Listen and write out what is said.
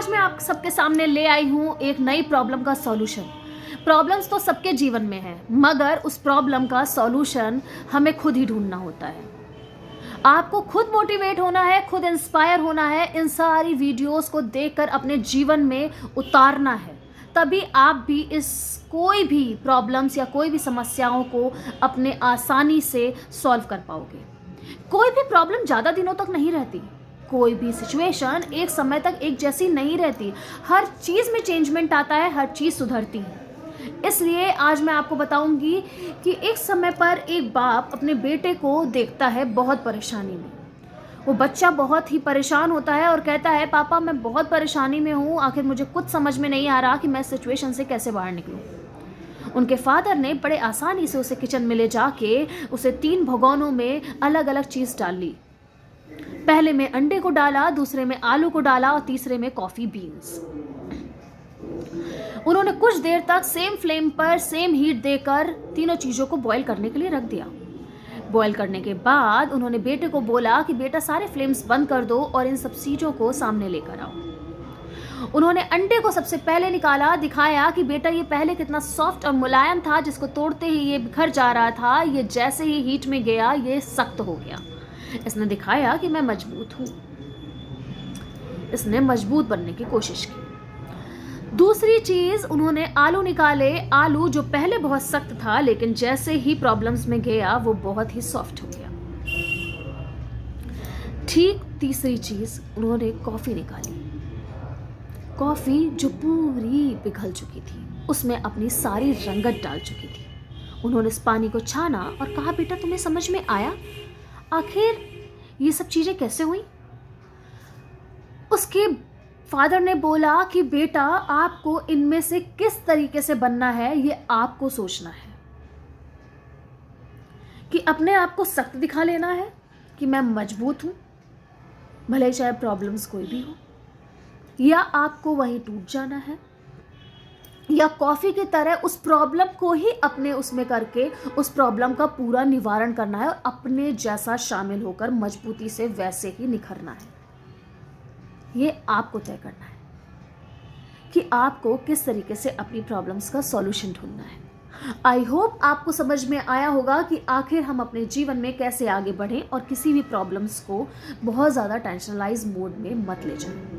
आज मैं आप सबके सामने ले आई हूँ एक नई प्रॉब्लम का सॉल्यूशन। प्रॉब्लम्स तो सबके जीवन में है, मगर उस प्रॉब्लम का सॉल्यूशन हमें खुद ही ढूंढना होता है। आपको खुद मोटिवेट होना है, खुद इंस्पायर होना है, इन सारी वीडियोस को देखकर अपने जीवन में उतारना है। तभी आप भी इस कोई भी प्रॉब्लम्स या कोई भी समस्याओं को अपने आसानी से सॉल्व कर पाओगे। कोई भी प्रॉब्लम ज़्यादा दिनों तक नहीं रहती, कोई भी सिचुएशन एक समय तक एक जैसी नहीं रहती। हर चीज़ में चेंजमेंट आता है, हर चीज़ सुधरती है। इसलिए आज मैं आपको बताऊंगी कि एक समय पर एक बाप अपने बेटे को देखता है बहुत परेशानी में। वो बच्चा बहुत ही परेशान होता है और कहता है, पापा मैं बहुत परेशानी में हूँ, आखिर मुझे कुछ समझ में नहीं आ रहा कि मैं सिचुएशन से कैसे बाहर निकलूँ। उनके फादर ने बड़े आसानी से उसे किचन में ले जाके उसे 3 भगोनों में अलग अलग चीज़ डाल ली। पहले में अंडे को डाला, दूसरे में आलू को डाला और तीसरे में कॉफ़ी बीन्स। उन्होंने कुछ देर तक सेम फ्लेम पर सेम हीट देकर तीनों चीज़ों को बॉईल करने के लिए रख दिया। बॉईल करने के बाद उन्होंने बेटे को बोला कि बेटा सारे फ्लेम्स बंद कर दो और इन सब चीज़ों को सामने लेकर आओ। उन्होंने अंडे को सबसे पहले निकाला, दिखाया कि बेटा ये पहले कितना सॉफ्ट और मुलायम था, जिसको तोड़ते ही ये बिखर जा रहा था, ये जैसे ही हीट में गया ये सख्त हो गया। इसने दिखाया कि मैं मजबूत हूँ। इसने मजबूत बनने की कोशिश की। दूसरी चीज, उन्होंने आलू निकाले। आलू जो पहले बहुत सख्त था, लेकिन जैसे ही प्रॉब्लम्स में गया वो बहुत ही सॉफ्ट हो गया। ठीक तीसरी चीज, उन्होंने कॉफी निकाली। कॉफी जो पूरी पिघल चुकी थी, उसमें अपनी सारी रंगत डाल चुकी थी। उन्होंने इस पानी को छाना और कहा, बेटा तुम्हें समझ में आया आखिर ये सब चीजें कैसे हुई? उसके फादर ने बोला कि बेटा आपको इनमें से किस तरीके से बनना है ये आपको सोचना है, कि अपने आप को सख्त दिखा लेना है कि मैं मजबूत हूं, भले चाहे प्रॉब्लम्स कोई भी हो, या आपको वहीं टूट जाना है, या कॉफी की तरह उस प्रॉब्लम को ही अपने उसमें करके उस प्रॉब्लम का पूरा निवारण करना है और अपने जैसा शामिल होकर मजबूती से वैसे ही निखरना है। ये आपको तय करना है कि आपको किस तरीके से अपनी प्रॉब्लम्स का सॉल्यूशन ढूंढना है। आई होप आपको समझ में आया होगा कि आखिर हम अपने जीवन में कैसे आगे बढ़ें और किसी भी प्रॉब्लम्स को बहुत ज़्यादा टेंशनलाइज मोड में मत ले जाएं।